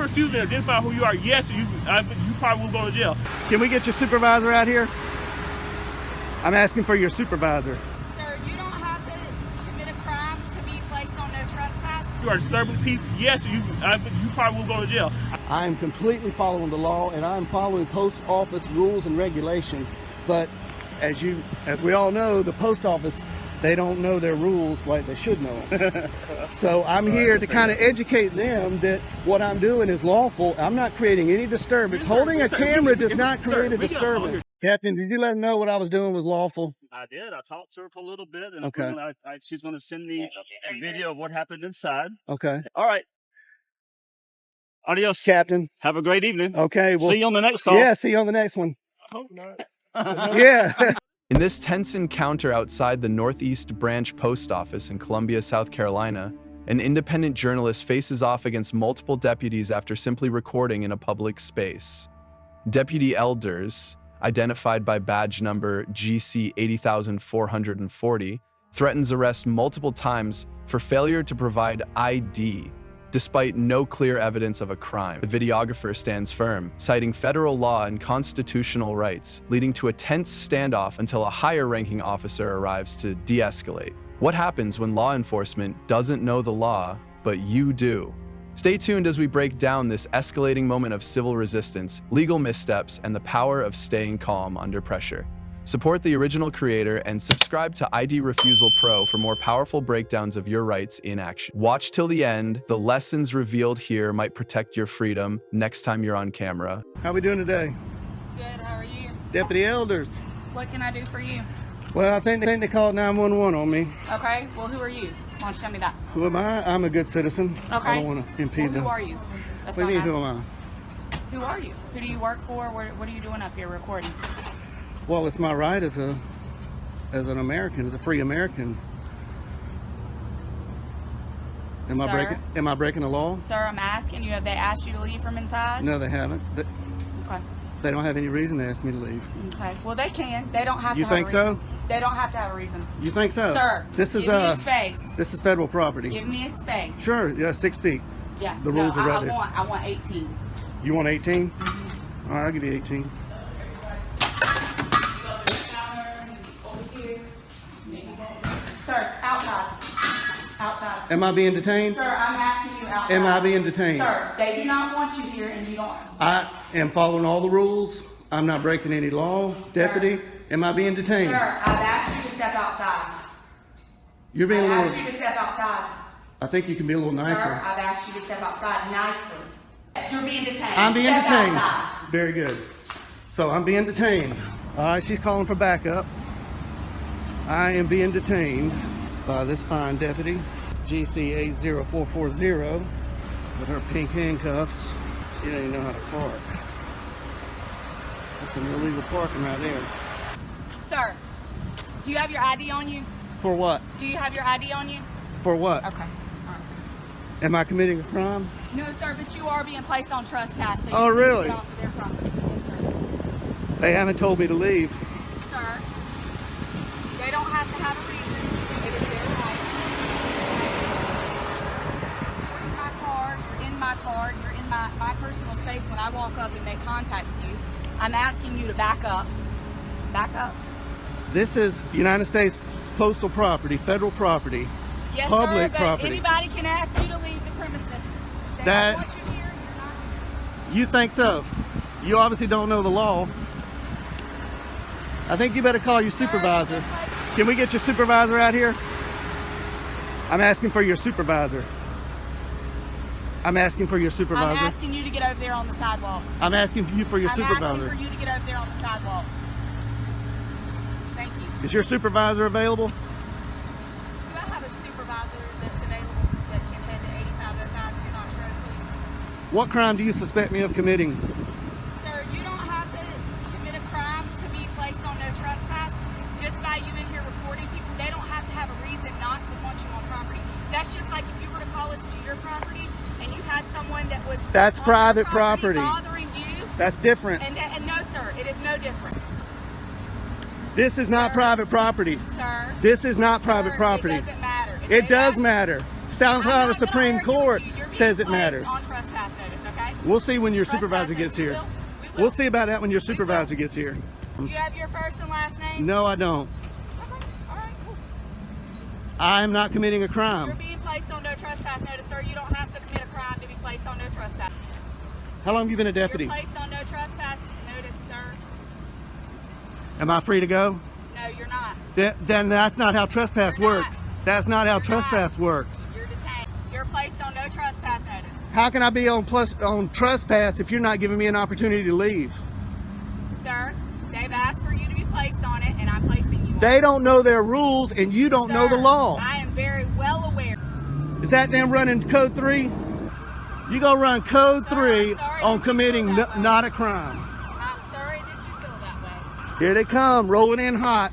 refusing to identify who you are, yes, you probably will go to jail. Can we get your supervisor out here? I'm asking for your supervisor. Sir, you don't have to commit a crime to be placed on no trespass. You are disturbing peace, yes, you probably will go to jail. I am completely following the law, and I'm following post office rules and regulations. But as we all know, the post office, they don't know their rules like they should know. So I'm here to kind of educate them that what I'm doing is lawful. I'm not creating any disturbance. Holding a camera does not create a disturbance. Captain, did you let them know what I was doing was lawful? I did. I talked to her for a little bit, and okay. She's going to send me a video of what happened inside. Okay. All right. Adios, Captain. Have a great evening. Okay. Well, see you on the next call. Yeah, see you on the next one. I hope not. Yeah. In this tense encounter outside the Northeast Branch Post Office in Columbia, South Carolina, an independent journalist faces off against multiple deputies after simply recording in a public space. Deputy Elders, identified by badge number GC 80440, threatens arrest multiple times for failure to provide ID, despite no clear evidence of a crime. The videographer stands firm, citing federal law and constitutional rights, leading to a tense standoff until a higher-ranking officer arrives to de-escalate. What happens when law enforcement doesn't know the law, but you do? Stay tuned as we break down this escalating moment of civil resistance, legal missteps, and the power of staying calm under pressure. Support the original creator and subscribe to ID Refusal Pro for more powerful breakdowns of your rights in action. Watch till the end. The lessons revealed here might protect your freedom next time you're on camera. How we doing today? Good, how are you? Deputy Elders. What can I do for you? Well, I think they called 911 on me. Okay, well, who are you? Why don't you tell me that? Who am I? I'm a good citizen. Okay. I don't want to impede them. Who are you? That's What do you mean, I'm who am asking. Who are you? Who do you work for? What are you doing up here recording? Well, it's my right as an American, as a free American. Am I breaking the law? Sir, I'm asking you, have they asked you to leave from inside? No, they haven't. Okay. They don't have any reason to ask me to leave. Okay. Well, they can. They don't have You to have think a reason. so? They don't have to have a reason. You think so? Sir, this is give me a space. This is federal property. Give me a space. Sure, yeah, 6 feet. Yeah. The rules are right there. I want 18. You want 18? Mm-hmm. All right, I'll give you 18. Sir, outside. Outside. Am I being detained? Sir, I'm asking you outside. Am I being detained? Sir, they do not want you here and you don't. I am following all the rules. I'm not breaking any law. Deputy, am I being detained? Sir, I've asked you to step outside. You're being a I've little... asked you to step outside. I think you can be a little nicer. Sir, I've asked you to step outside nicely. You're being detained. I'm being step detained. Outside. Very good. So I'm being detained. All right, she's calling for backup. I am being detained by this fine deputy, GC 80440, with her pink handcuffs. She don't even know how to park. That's some illegal parking right there. Sir, do you have your ID on you? For what? Do you have your ID on you? For what? Okay. All right. Am I committing a crime? No, sir, but you are being placed on trespass. So Oh, you really? Get off of their property. They haven't told me to leave. Sir, they don't have to have a reason. It is their right. You're in my car. You're in my car. You're in my personal space. When I walk up and make contact with you, I'm asking you to back up. Back up. This is United States postal property, federal property, Yes, public sir, but property. anybody can ask you to leave the premises. They That- don't want you here. You're not. You think so? You obviously don't know the law. I think you better call your supervisor. Can we get your supervisor out here? I'm asking for your supervisor. I'm asking for your supervisor. I'm asking you to get over there on the sidewalk. I'm asking you for your I'm supervisor. asking for you to get over there on the sidewalk. Thank you. Is your supervisor available? Do I have a supervisor that's available that can head to 8505 to Knox Road, please? What crime do you suspect me of committing? Sir, you don't have to commit a crime to be placed on no trespass. Just by you in here recording people, they don't have to have a reason not to want you on property. That's just like if you were to call us to your property and you had someone that was That's on private your property property. bothering you. That's different. And no, sir, it is no different. This is not Sir. private property. Sir. This is not private Sir, property. It doesn't matter. If It they does ask you- matter. South I'm Carolina not gonna Supreme argue with Court you. You're being says it placed matters. on trespass notice, okay? We'll see when your supervisor gets We here. will. We'll see about that when your supervisor gets here. Do you have your first and last name? No, I don't. Okay. All right. Cool. I'm not committing a You're crime. being placed on no trespass notice, sir. You don't have to commit a crime to be placed on no trespass. How long have you been a deputy? You're placed on no trespass notice, sir. Am I free to go? No, you're not. Then that's not how trespass You're not. works. That's not how You're trespass not. works. You're detained. You're placed on no trespass notice. How can I be on trespass if you're not giving me an opportunity to leave? Sir, they've asked for you to be placed on it, and I'm placing you on They it. don't know their rules, and you don't know the Sir, law. I am very well aware. Is that them running code 3? You gonna run code Sir, 3 I'm sorry on that you committing feel that way. not a crime. I'm sorry that you feel that way. Here they come, rolling in hot.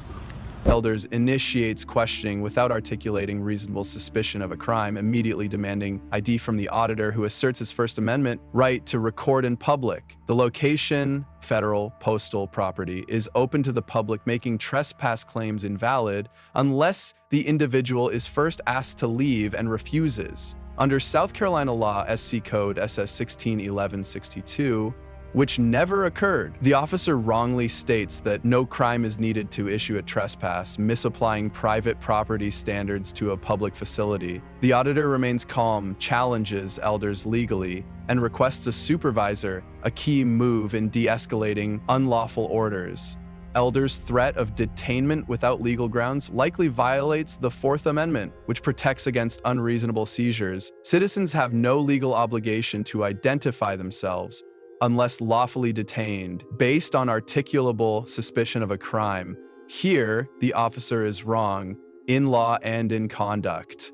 Elders initiates questioning without articulating reasonable suspicion of a crime, immediately demanding ID from the auditor, who asserts his First Amendment right to record in public. The location, federal postal property, is open to the public, making trespass claims invalid unless the individual is first asked to leave and refuses. Under South Carolina law, SC Code SS 161162, which never occurred, the officer wrongly states that no crime is needed to issue a trespass, misapplying private property standards to a public facility. The auditor remains calm, challenges elders legally, and requests a supervisor, a key move in de-escalating unlawful orders. Elders' threat of detainment without legal grounds likely violates the Fourth Amendment, which protects against unreasonable seizures. Citizens have no legal obligation to identify themselves unless lawfully detained, based on articulable suspicion of a crime. Here, the officer is wrong, in law and in conduct.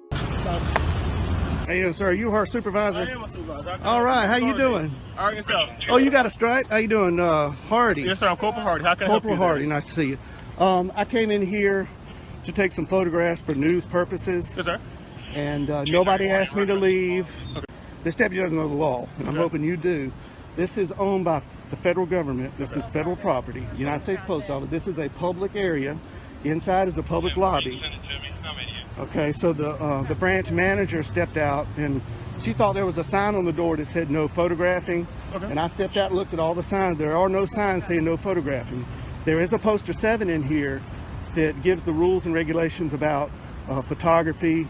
Hey, sir, you our supervisor? I am a supervisor. All right, how you doing? All right, yourself. Oh, you got a stripe? How you doing, Hardy? Yes, sir. I'm Corporal Hardy. How can I help you? Corporal Hardy, nice to see you. I came in here to take some photographs for news purposes, Yes, sir. and nobody asked me to leave. Okay. This deputy doesn't know the law, and I'm Okay. hoping you do. This is owned by the federal government. This is federal property, United States Post Office. This is a public area. Inside is a public lobby. Okay, so the branch manager stepped out, and she thought there was a sign on the door that said no photographing. Okay. And I stepped out and looked at all the signs. There are no signs saying no photographing. There is a poster 7 in here that gives the rules and regulations about photography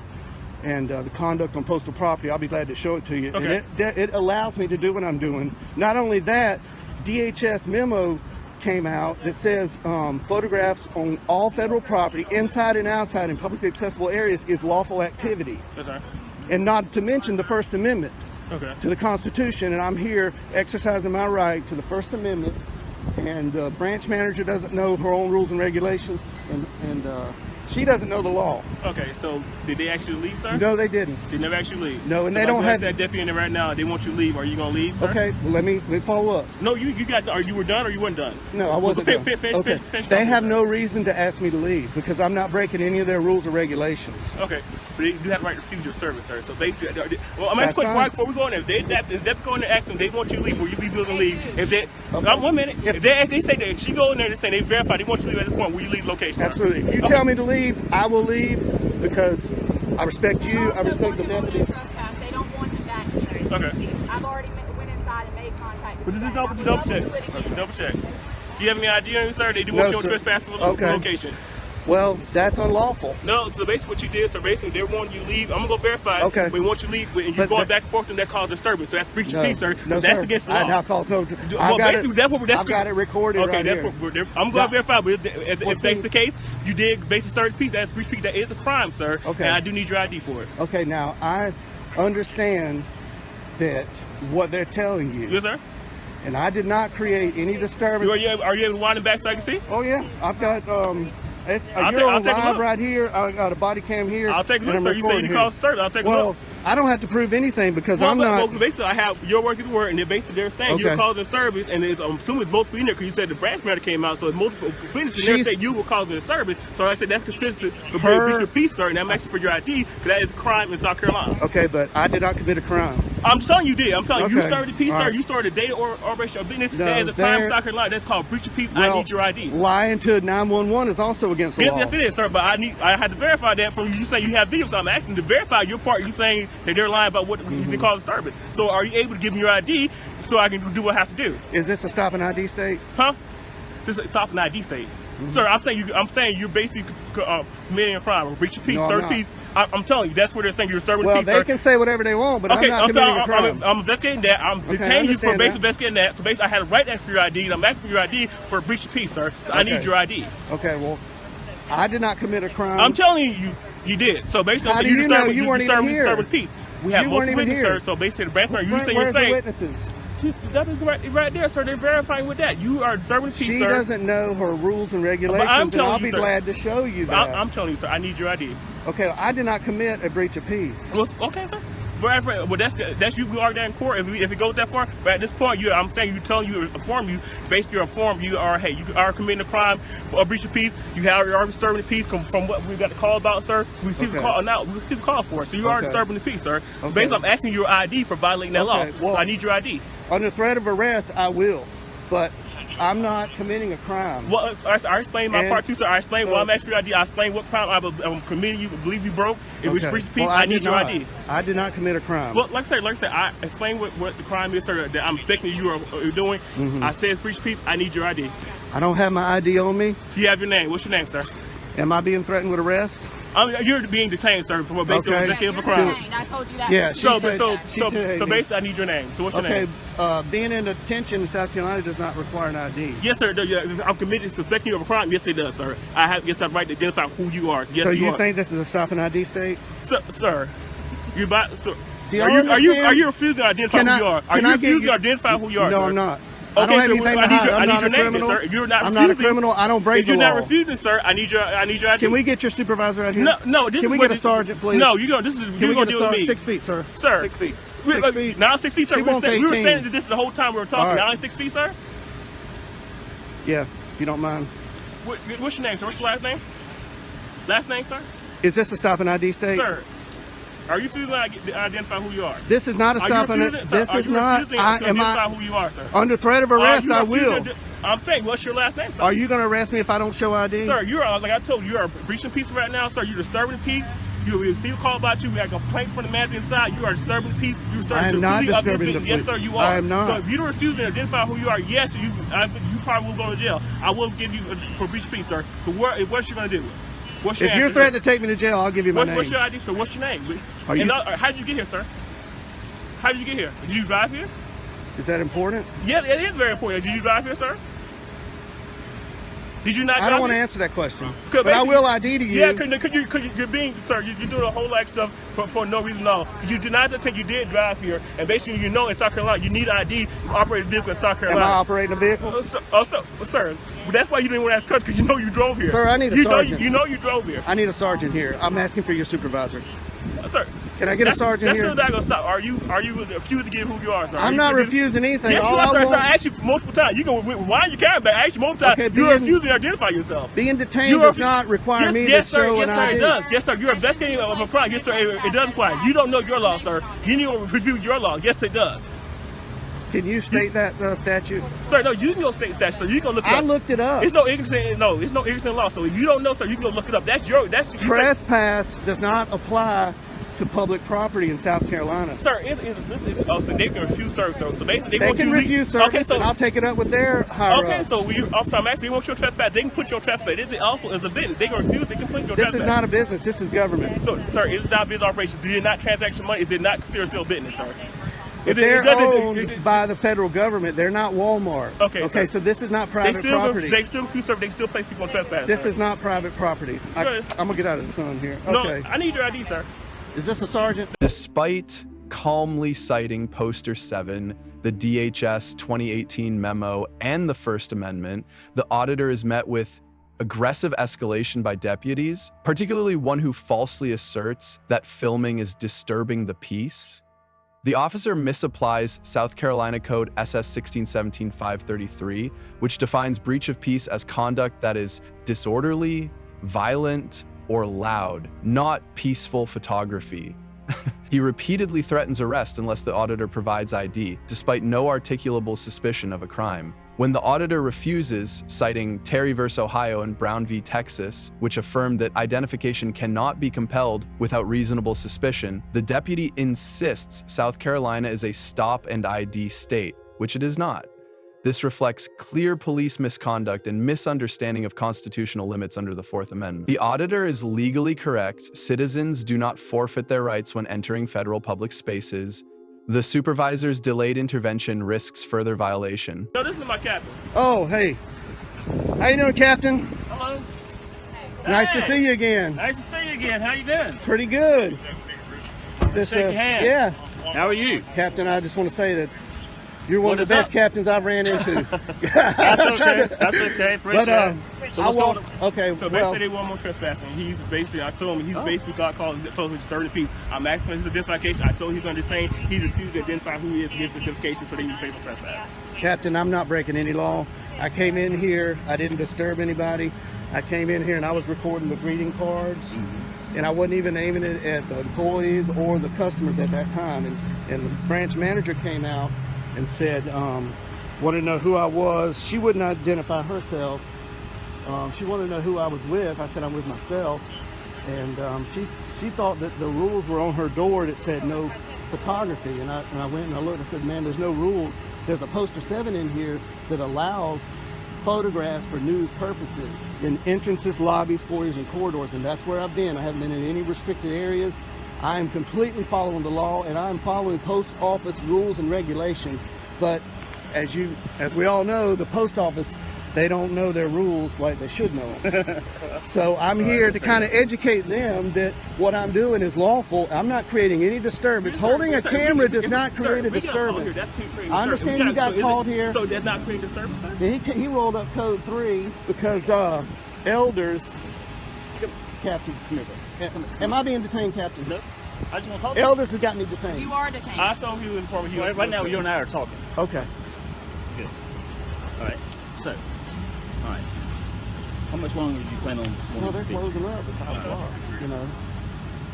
and the conduct on postal property. I'll be glad to show it to you. Okay. And it allows me to do what I'm doing. Not only that, DHS memo came out that says photographs on all federal property, inside and outside in publicly accessible areas, is lawful activity. Yes, sir. And not to mention the First Amendment Okay. to the Constitution, and I'm here exercising my right to the First Amendment. And the branch manager doesn't know her own rules and regulations, and she doesn't know the law. Okay. So, did they actually leave, sir? No, they didn't. They never actually leave. No, and So they if I don't go have- to that deputy in there right now. They want you to leave. Are you gonna leave, sir? Okay, well, let me follow up. No, you got. Are you were done or you weren't done? No, I wasn't Finish, done. finish, Okay. finish They talking, have sir. no reason to ask me to leave because I'm not breaking any of their rules or regulations. Okay, but they do have the right to refuse your service, sir. So basically, well, I'm That's asking a question fine. before we go in there. If they go in there, ask them, they want you to leave, will you be willing to leave? If they, Okay. 1 minute, If- if they say that, if she go in there and say they verify, they want you to leave at this point, will you leave the location? sir? Absolutely. If you Okay. tell me to leave, I will leave because I respect you. I respect the deputies. They don't want him back here. Okay. I've already went inside and made contact But with just him. double check. Do it again. Double check. Do you have any idea on you, sir? They do No, want you on sir. trespass for Okay. location. Well, that's unlawful. No, so basically what you did, so basically they want you to leave. I'm gonna go verify. Okay. But once you leave, and you're But going that- back and forth, and that causes disturbance. So that's breach No, of peace, sir. no, That's sir. against the I law. now calls no. Well, basically, that's what I've got it recorded Okay, right that's here. what I'm going to verify. But if Well, that's see- the case, you did basically start peace. That's breach of peace. That is a crime, sir. Okay. And I do need your ID for it. Okay, now I understand that what they're telling you, Yes, sir. and I did not create any disturbance. Are you able to wind it back so I can see? Oh yeah, I've got I'll you're on take a live look. right here. I got a body cam here. I'll take a and look, I'm sir. You say recording you here. caused disturbance. I'll take a Well, look. I don't have to prove anything because I'm Well, not. basically, I have your work is word, and then basically they're saying you're Okay. causing disturbance, and it's, I'm assuming it's multiple in there because you said the branch matter came out, so it's multiple witnesses in there She's- saying you were causing disturbance. So I said that's consistent with Her- breach of peace, sir, and I'm asking for your ID because that is a crime in South Carolina. Okay, but I did not commit a crime. I'm telling you did. I'm telling you, you Okay. started the piece, All sir. right. You started a data or operation of business. No, That is a crime there- South Carolina. That's called breach of peace. I Well, need your ID. lying to 911 is also against the Yes, law. yes, it is, sir. But I had to verify that from you saying you have video. So I'm asking to verify your part. You saying that they're lying about what they call disturbance. So are you able to give me your ID so I can do what I have to do? Is this a stop and ID state? Huh? This is stop an ID state. Sir, I'm saying you're basically committing a crime, or breach of peace, No, I'm third not. peace. I'm telling you, that's where they're saying you're disturbing Well, peace, they sir. can say whatever they want, but Okay, I'm not committing a crime. I'm investigating that. I'm Okay, I detaining you for understand basically that. investigating that. So basically, I had a right to ask for your ID, and I'm asking for your ID for a breach of peace, sir. So I Okay. need your ID. Okay, well, I did not commit a crime. I'm telling you did. So basically, How I'm do saying you know? You weren't even here. disturbing peace. We have You weren't multiple even witnesses, here. sir. So basically, the branch manager, you Where's saying you're the saying witnesses? that is right there, sir. They're verifying with that. You are disturbing peace, She sir. doesn't know her rules and regulations, I'm and telling I'll you, be sir. glad to show you that. I'm telling you, sir. I need your ID. Okay, I did not commit a breach of peace. Well, okay, sir. Well, that's you. We argue that in court if it goes that far. But at this point, I'm saying inform you. Basically, you're informed. You are committing a crime for a breach of peace. You are disturbing the peace from what we got the call about, sir. We received Okay. a call now. We received a call for it. So you are Okay. disturbing the peace, sir. So Okay. basically, I'm asking your ID for violating that law. Okay, well- So I need your ID. Under threat of arrest, I will, but I'm not committing a crime. Well, I explained my And- part too, sir. I explained why I'm asking your ID. I explained what crime I'm committing. You believe you broke. It was Okay. breach of peace. Well, I did need your not. ID. I did not commit a crime. Well, like I said, I explained what the crime is, sir, that I'm expecting you are doing. I said it's breach of peace. I need your ID. I don't have my ID on me. You have your name. What's your name, sir? Am I being threatened with arrest? You're being detained, sir, for basically Okay. investigating for You're crime. detained. I told you that. Yeah, she So said she detained me. basically, I need your name. So what's your Okay, name? being in detention in South Carolina does not require an ID. Yes, sir. Yeah, I'm committed to suspecting you of a crime. Yes, it does, sir. I have the right to identify who you are. Yes, So you you are. think this is a stop and ID state? Sir, you about? Sir, Do you are you understand? refusing to identify Can who I- you are? Are can you I get refusing you- to identify who you are? No, sir? I'm not. I Okay, don't have so anything to I need hide. your, I'm I need not your a name, criminal. sir. If you're not I'm refusing, not a criminal. I don't break If the you're law. not refusing, sir, I need your ID. Can we get your supervisor out here? No. This Can is we what get a sergeant, please? No, you're gonna Can we gonna get a deal with sergeant? me. 6 feet, sir. Sir. 6 feet. We- 6 feet. Now 6 feet, sir. She We were wants standing 18. to this the whole time we were talking. All right. Now it's 6 feet, sir. Yeah, if you don't mind. What's your name, sir? What's your last name? Last name, sir? Is this a stop and ID state? Sir, are you refusing to identify who you are? This is not a Are you stop and refusing? this Are is you not. refusing to Am identify I who you are, sir? under threat of Are arrest? you I refusing will. I'm saying, what's your last name, sir? Are you going to arrest me if I don't show ID? Sir, you are, like I told you, you are breaching peace right now, sir. You're disturbing the peace. You receive a call about you. We have a complaint from the manager inside. You are disturbing the peace. You're I am disturbing not the peace of disturbing this the Yes, peace. sir, you are. I am not. So if you don't refuse to identify who you are, yes, you probably will go to jail. I will give you for breach of peace, sir. So what's you going to do? What's your If you're answer? threatening to take me to jail, I'll give you my name. What's your ID, sir? What's your name? Are you- How did you get here, sir? How did you get here? Did you drive here? Is that important? Yeah, it is very important. Did you drive here, sir? Did you not? I drive don't want to here? answer that question. 'Cause But I basically- will ID to you. Yeah, you're being, sir, you're doing a whole lot of stuff for no reason at all. You denied the thing you did drive here, and basically you know in South Carolina you need ID to operate a vehicle in South Am I Carolina. operating a vehicle? Sir, that's why you didn't want to ask questions, because you know you drove here. Sir, I need a you know, sergeant. you know you drove here. I need a sergeant here. I'm asking for your supervisor. Sir, Can I get a sergeant that's here? still not going to stop. Are you refusing to give who you are, sir? Are I'm you not refusing- refusing anything. Yes, All you are, I sir. want, I asked you multiple times. You can rewind your camera back. I asked you multiple times. Okay, You're being- refusing to identify yourself. being detained You does refu- not require yes, me yes, to sir, show yes, an sir, ID. it does. Yes, sir. You're investigating of a crime. Yes, sir. It does require. You don't know your law, sir. You need to review your law. Yes, it does. Can you state that statute? Sir, no, you can go state statute, sir. You can look it up. I looked it up. It's no ignorance in law. So if you don't know, sir, you can go look it up. That's Trespass does not apply to public property in South Carolina. Sir, so they can refuse service. So basically, They can refuse service, Okay, so and I'll take it up with their higher okay, ups. so I'm asking, you want your trespass? They can put your trespass. It also is a business. They can refuse. They can put your This trespass. is not a business. This is government. So, sir, is it not a business operation? Do you not transaction money? Is it not considered still business, sir? If they're owned by the federal government, they're not Walmart. Okay, Okay, sir. so this is not They private still property. they still refuse service. They still place people on trespass. This sir. is not private property. Good. I'm gonna get out of the sun here. No, Okay. I need your ID, sir. Is this a sergeant? Despite calmly citing Poster 7, the DHS 2018 memo, and the First Amendment, the auditor is met with aggressive escalation by deputies, particularly one who falsely asserts that filming is disturbing the peace. The officer misapplies South Carolina Code SS 1617-533, which defines breach of peace as conduct that is disorderly, violent, or loud, not peaceful photography. He repeatedly threatens arrest unless the auditor provides ID, despite no articulable suspicion of a crime. When the auditor refuses, citing Terry v. Ohio and Brown v. Texas, which affirmed that identification cannot be compelled without reasonable suspicion, the deputy insists South Carolina is a stop and ID state, which it is not. This reflects clear police misconduct and misunderstanding of constitutional limits under the Fourth Amendment. The auditor is legally correct. Citizens do not forfeit their rights when entering federal public spaces. The supervisor's delayed intervention risks further violation. No, this is my captain. Oh, hey. How you doing, Captain? Hello. Nice to Hey. see you again. Nice to see you again. How you doing? Pretty good. Shake your hand. Yeah. How are you? Captain, I just want to say that you're one What of the is best up? captains I've ran into. That's okay. That's okay. Appreciate But, it. So what's going on? Okay, So well, basically, they want more trespassing. He's basically, I told him, basically got called, told him disturbing people. I'm asking for his identification. I told him he's undetained. He refused to identify who he is to give his identification, so they need to pay for trespass. Captain, I'm not breaking any law. I came in here, I didn't disturb anybody. I came in here and I was recording the greeting cards, and I wasn't even aiming it at the employees or the customers at that time. And the branch manager came out and said, wanted to know who I was. She wouldn't identify herself. She wanted to know who I was with. I said I'm with myself, and she thought that the rules were on her door that said no photography. And I went and I looked. I said, man, there's no rules. There's a poster 7 in here that allows photographs for news purposes in entrances, lobbies, foyers, and corridors, and that's where I've been. I haven't been in any restricted areas. I am completely following the law, and I'm following post office rules and regulations. But as we all know, the post office, they don't know their rules like they should know them. So I'm here to kind of educate them that what I'm doing is lawful. I'm not creating any disturbance. Holding a camera does not create a disturbance. I understand you got called here. So that's not creating disturbance, sir? He rolled up code 3 because elders. Captain, come here. Am I being detained, Captain? No. I just want to talk. Elders has got me detained. You are detained. I told you inform you. Right now, you and I are talking. Okay. Good. All right. So, all right. How much longer do you plan on? No, they're closing up at 5 o'clock, you know.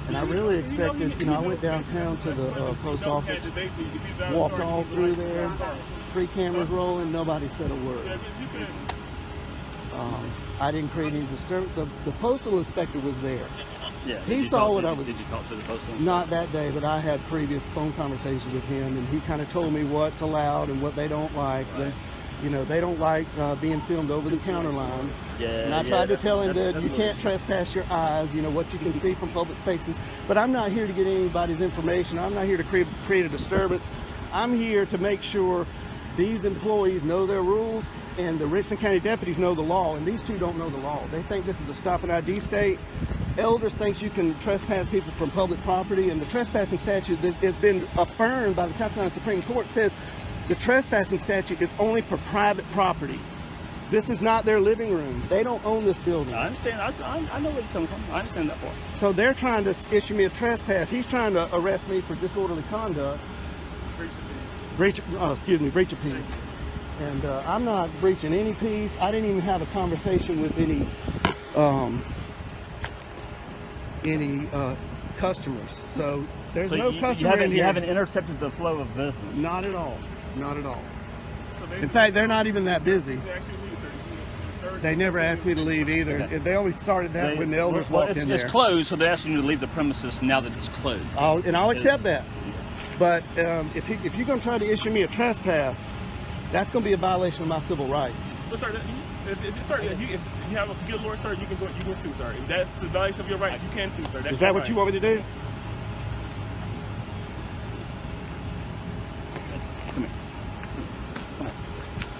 And I really expected, I went downtown to the post office, walked all through there, 3 cameras rolling, nobody said a word. I didn't create any disturbance. The postal inspector was there. Yeah. He saw what I was. Did you talk to the postal? Not that day, but I had previous phone conversations with him, and he kind of told me what's allowed and what they don't like. They don't like being filmed over the counter line. Yeah. And I tried to tell him that you can't trespass your eyes, what you can see from public spaces. But I'm not here to get anybody's information. I'm not here to create a disturbance. I'm here to make sure these employees know their rules and the Richland County deputies know the law, and these two don't know the law. They think this is a stop and ID state. Elders thinks you can trespass people from public property, and the trespassing statute that has been affirmed by the South Carolina Supreme Court says the trespassing statute is only for private property. This is not their living room. They don't own this building. I understand. I know where you're coming from. I understand that part. So they're trying to issue me a trespass. He's trying to arrest me for disorderly conduct. Breach of peace. And I'm not breaching any peace. I didn't even have a conversation with any customers. So there's no customer in here. You haven't intercepted the flow of business. Not at all. Not at all. In fact, they're not even that busy. They never asked me to leave either. Okay. They always started that when the elders walked in there. It's closed, so they're asking you to leave the premises now that it's closed. I'll accept that. But if you're going to try to issue me a trespass, that's going to be a violation of my civil rights. So, sir, if you have a good lawyer, sir, you can sue, sir. If that's the violation of your rights, you can sue, sir. That's Is that what you want me to do? Come here. Come on.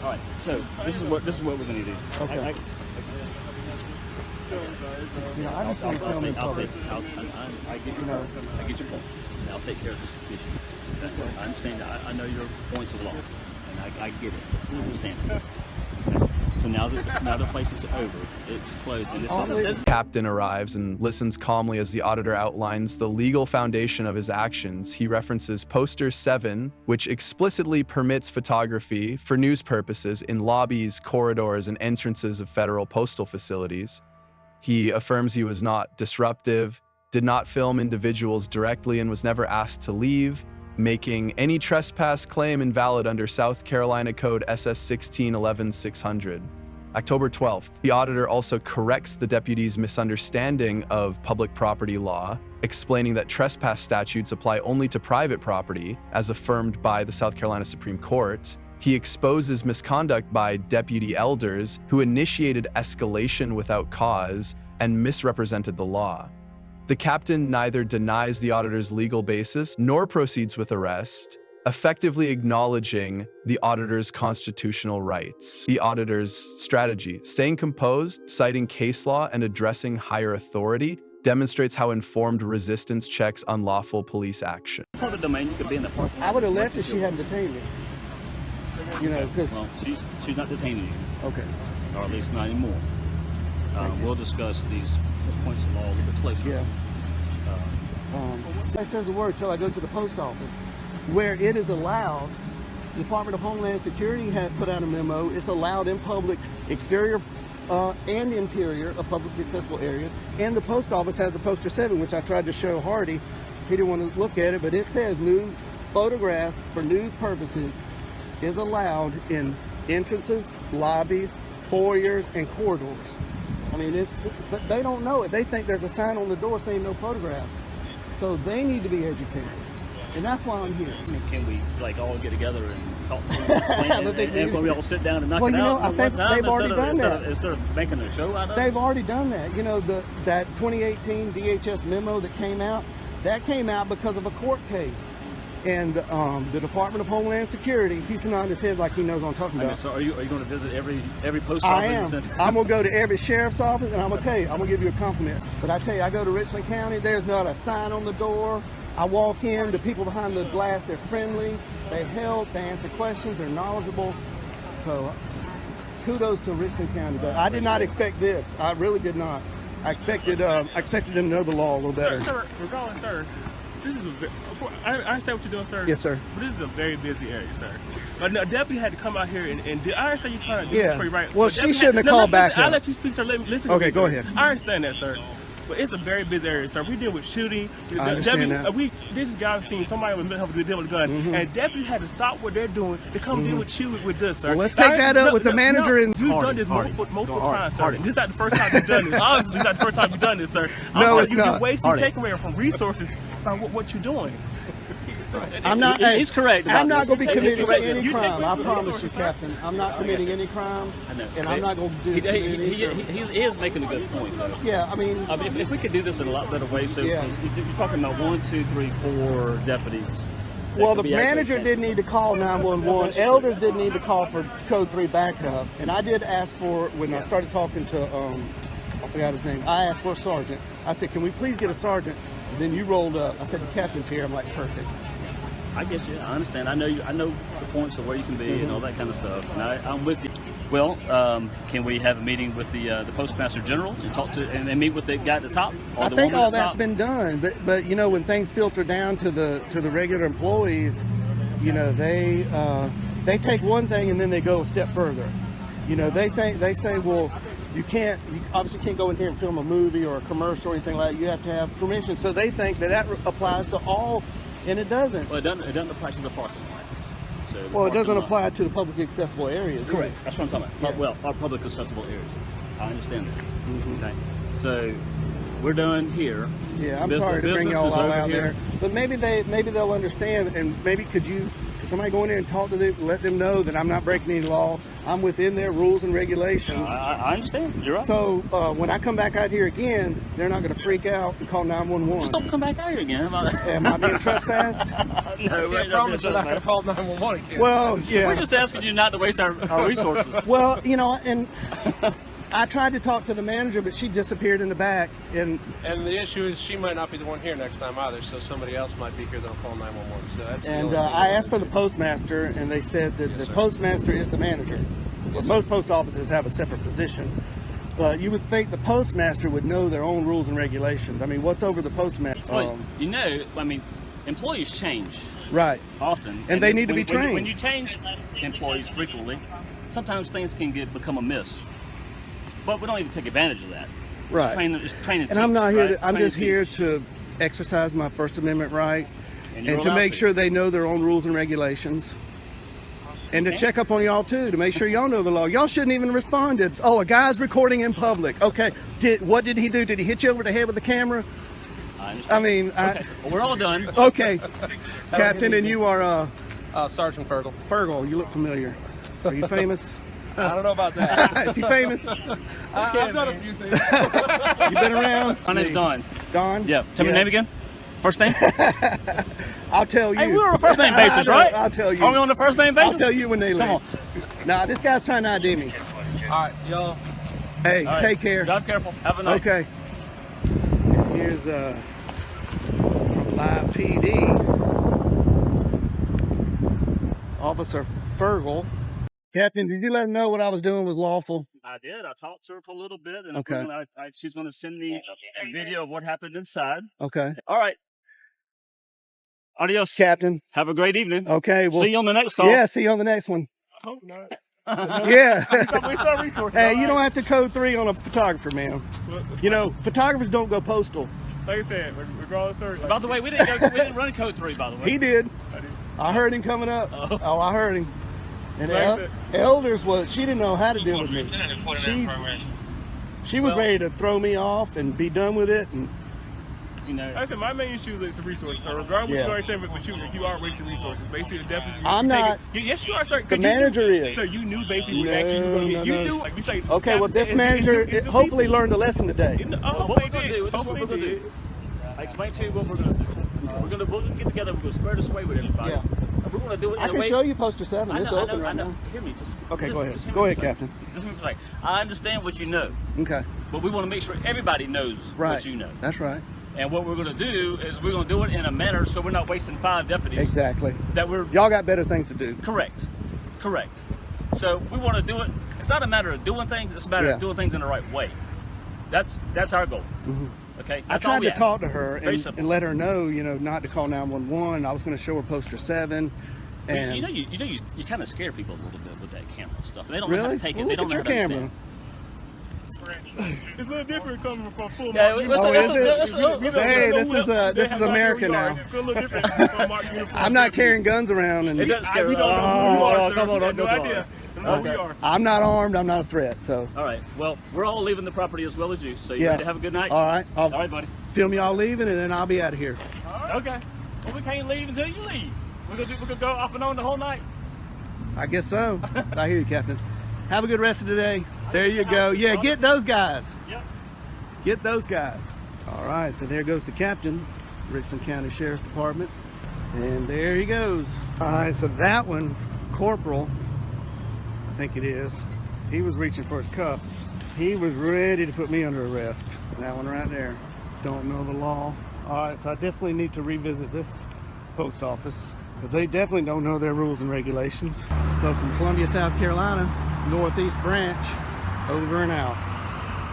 All right. So this is what we're going to do. Okay. I just want to film in public. I get your point. And I'll take care of this issue. I understand. I know your points of law, and I get it. I understand. Okay. So now the place is over, it's closed, and it's Captain arrives and listens calmly as the auditor outlines the legal foundation of his actions. He references Poster 7, which explicitly permits photography for news purposes in lobbies, corridors, and entrances of federal postal facilities. He affirms he was not disruptive, did not film individuals directly, and was never asked to leave, making any trespass claim invalid under South Carolina Code SS 16-11-600. October 12th, the auditor also corrects the deputy's misunderstanding of public property law, explaining that trespass statutes apply only to private property, as affirmed by the South Carolina Supreme Court. He exposes misconduct by deputy elders who initiated escalation without cause and misrepresented the law. The captain neither denies the auditor's legal basis nor proceeds with arrest, effectively acknowledging the auditor's constitutional rights. The auditor's strategy, staying composed, citing case law, and addressing higher authority, demonstrates how informed resistance checks unlawful police action. Public domain, you could be in the parking lot. I would have left if she hadn't detained me. You know, because Well, she's not detaining you, okay. or at least not anymore. We'll discuss these points of law a little bit closer. Yeah. It says the word till I go to the post office, where it is allowed. The Department of Homeland Security had put out a memo. It's allowed in public exterior and interior of public accessible areas. And the post office has a poster 7, which I tried to show Hardy. He didn't want to look at it, but it says news photographs for news purposes is allowed in entrances, lobbies, foyers, and corridors. I mean, but they don't know it. They think there's a sign on the door saying no photographs. So they need to be educated. And that's why I'm here. Can we like all get together and talk and we all sit down and knock Well, it you know, out? I think they've already done that. Instead of making a show out of it? They've already done that. You know, that 2018 DHS memo that came out because of a court case. And the Department of Homeland Security, he's nodding his head like he knows what I'm talking about. So are you going to visit every post office? I am. I'm going to go to every sheriff's office, and I'm going to tell you, I'm going to give you a compliment. But I tell you, I go to Richland County, there's not a sign on the door. I walk in, the people behind the glass, they're friendly, they help, they answer questions, they're knowledgeable. So kudos to Richland County. But I did not expect this. I really did not. I expected them to know the law a little better. Sir, regardless, sir, this is I understand what you're doing, sir. Yes, sir. But this is a very busy area, sir. But a deputy had to come out here and I understand you're trying to do Yeah. this for you, right? Well, But she deputy shouldn't have called back I'll up. let you speak, sir. Listen to Okay, me, go sir. ahead. I understand that, sir. But it's a very busy area, sir. We deal with shooting. I understand that. This guy seen somebody with a deal with a gun, and deputy had to stop what they're doing to come deal with you with this, sir. Well, let's take that up with the manager and You've done this multiple times, sir. This is not the first time you've done this. Obviously, it's not the first time you've done this, sir. No, it's not. You're wasting, taking away from resources by what you're doing. I'm not. He's correct. I'm not going to be He's committing correct. any You take crime. I away promise you, resources, Captain. I'm not committing any crime, I know. and I'm not going to do. He is making a good point, though. Yeah, I mean, If we could do this in a lot better way, so Yeah. you're talking about 1, 2, 3, 4 deputies. that well, could the be actually- manager didn't need to call 911. Elders didn't need to call for Code 3 backup, and I did ask for when I started talking to I forgot his name. I asked for a sergeant. I said, "Can we please get a sergeant?" And then you rolled up. I said, "The captain's here." I'm like, "Perfect." I get you. I understand. I know the points of where you can be and all that kind of stuff. And I'm with you. Well, can we have a meeting with the postmaster general and talk to and meet with the guy at the top? Or I the think woman all at the that's top? been done, but you know, when things filter down to the regular employees, you know, they take one thing and then they go a step further. You know, they say, well, you obviously can't go in here and film a movie or a commercial or anything like that. You have to have permission. So they think that applies to all, and it doesn't. Well, it doesn't apply to the parking lot. So the Well, it doesn't parking lot- apply to the public accessible areas. Correct. That's what I'm talking about. Yeah. Well, our public accessible areas. I understand that. Okay. So we're done here. Yeah, I'm Business- sorry to bring business y'all is all over out here. there, but maybe they'll understand, and maybe could somebody go in there and talk to them, let them know that I'm not breaking any law. I'm within their rules and regulations. I understand. You're right. So when I come back out here again, they're not going to freak out and call 911. Just don't come back out here again. Am I being trespassed? No, I promise you're not going to call 911 again. Well, We're yeah. just asking you not to waste our resources. Well, you know, and I tried to talk to the manager, but she disappeared in the back. And And the issue is she might not be the one here next time either, so somebody else might be here that'll call 911. So that's the only thing I asked for the postmaster, and they said that Yes, the sir. postmaster is the manager. Well, most post offices have a separate position. But you would think the postmaster would know their own rules and regulations. I mean, what's over the postmaster? Well, employees change Right. often, And they it's- need to be trained. When you change employees frequently, sometimes things can become amiss. But we don't need to take advantage of that. Right. It's training. And I'm not here right? to, I'm Train just and here teach. to exercise my First Amendment right you're and to allowed make sure they know their own rules and regulations. And to check up on y'all too, to make sure y'all know the law. Y'all shouldn't even respond to, oh, a guy's recording in public. Okay, what did he do? Did he hit you over the head with the camera? I understand. I mean, okay. Well, we're all done. okay. Captain, and you are Sergeant Fergal. Fergal. You look familiar. Are you famous? I don't know about that. Is he famous? I've done a few things. You been around? My name's Don. Don? Yeah. Tell me your name again. First name? I'll tell you. Hey, we're on a first name basis, right? I'll tell you. Are we on the first name basis? I'll tell you when they leave. Come on. Nah, this guy's trying to ID me. All right, y'all. Hey, All right. take care. Drive careful. Have a night. Okay. Here's live PD. Officer Fergal. Captain, did you let him know what I was doing was lawful? I did. I talked to her for a little bit, and Okay. she's going to send me a video of what happened inside. Okay. All right. Adios. Captain. Have a great evening. Okay. Well, See you on the next call. yeah, see you on the next one. I hope not. Yeah. We start resources. Hey, you don't have to code 3 on a photographer, man. You know, photographers don't go postal. Like I said, regardless, sir. By the way, we didn't run code 3, by the way. He did. I did. I heard him coming up. Oh. Oh, I heard him. And Like I said- Elders she didn't know how to deal with me. She was ready to throw me off and be done with it. And You know, Like I said, my main issue is the resources. So regardless Yeah. what you're saying, but you are wasting resources. Basically, the deputy. I'm not. Yes, you are, sir. 'Cause The you manager knew, is. So you knew basically No, what action you were going to get. no, You no. knew, like we say. Okay, well, this manager hopefully learned a lesson today. Oh, what they we're going to did. do, this is what Hopefully we're going they to did. do. I explain to you what we're going to do. We'll get together, we're going to square this away with everybody. Yeah. And we're going to do it in I a can way. show you poster 7. I It's know, open right I know. now. Hear me. Just Okay, listen, go ahead. just hear Go me ahead, for a Captain. second. Just hear me for a second. I understand what you know, Okay. but we want to make sure everybody knows Right. what you know. That's right. And what we're going to do is we're going to do it in a manner so we're not wasting 5 deputies. Exactly. That we're Y'all got better things to do. correct. So we want to do it. It's not a matter of doing things. It's a matter Yeah. of doing things in the right way. That's our goal. Okay. I That's all tried we to ask. talk to her Very and simple. let her know, not to call 911. I was going to show her poster 7. And You kind of scare people a little bit with that camera stuff. They don't know how really? to take Well, it. They look don't at know your how to camera. understand. It's a little different coming from full Yeah, Mark listen, Oh, uniform. is it? listen, Hey, We this don't is know this who is they have America out here. now. It's a little different from full Mark uniform. I'm not carrying guns around, and It doesn't scare We us. don't know who you are, sir. Come on, We have no come on. idea. We don't know who you are. I'm not armed. I'm not a threat. So, All right. Well, we're all leaving the property as well as you. So you yeah. ready to have a good night? All right. All right, buddy. Film y'all leaving, and then I'll be out of here. Okay. Well, we can't leave until you leave. We're gonna go off and on the whole night. I guess so. I hear you, Captain. Have a good rest of the day. There you go. Yeah, get those guys. Yep. Get those guys. All right, so there goes the captain, Richland County Sheriff's Department. And there he goes. All right, so that one, Corporal, I think it is, he was reaching for his cuffs. He was ready to put me under arrest. That one right there. Don't know the law. All right, so I definitely need to revisit this post office because they definitely don't know their rules and regulations. So from Columbia, South Carolina, Northeast Branch, over and out.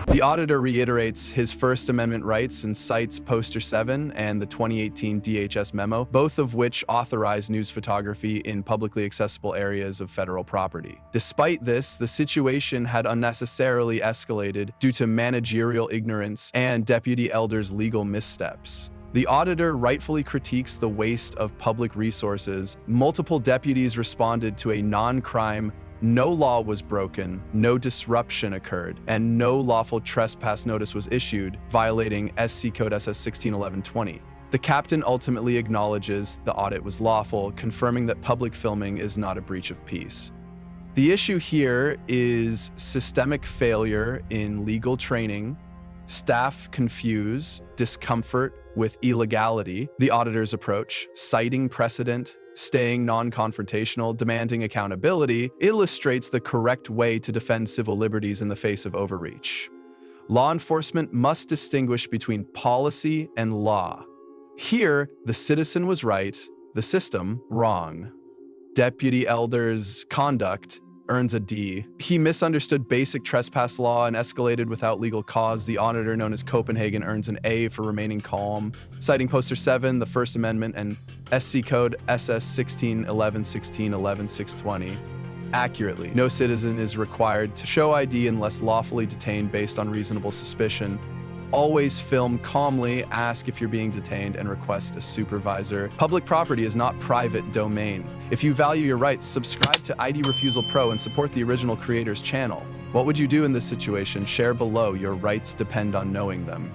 The auditor reiterates his First Amendment rights and cites Poster 7 and the 2018 DHS memo, both of which authorize news photography in publicly accessible areas of federal property. Despite this, the situation had unnecessarily escalated due to managerial ignorance and deputy elders' legal missteps. The auditor rightfully critiques the waste of public resources. Multiple deputies responded to a non-crime. No law was broken, no disruption occurred, and no lawful trespass notice was issued, violating SC Code SS 161120. The captain ultimately acknowledges the audit was lawful, confirming that public filming is not a breach of peace. The issue here is systemic failure in legal training, staff confuse discomfort with illegality, the auditor's approach, citing precedent, staying non-confrontational, demanding accountability, illustrates the correct way to defend civil liberties in the face of overreach. Law enforcement must distinguish between policy and law. Here, the citizen was right, the system wrong. Deputy Elder's conduct earns a D. He misunderstood basic trespass law and escalated without legal cause. The auditor, known as Copenhagen, earns an A for remaining calm, citing Poster 7, the First Amendment, and SC Code SS 1611 1611 620. accurately. No citizen is required to show ID unless lawfully detained based on reasonable suspicion. Always film calmly, ask if you're being detained, and request a supervisor. Public property is not private domain. If you value your rights, subscribe to ID Refusal Pro and support the original creator's channel. What would you do in this situation? Share below. Your rights depend on knowing them.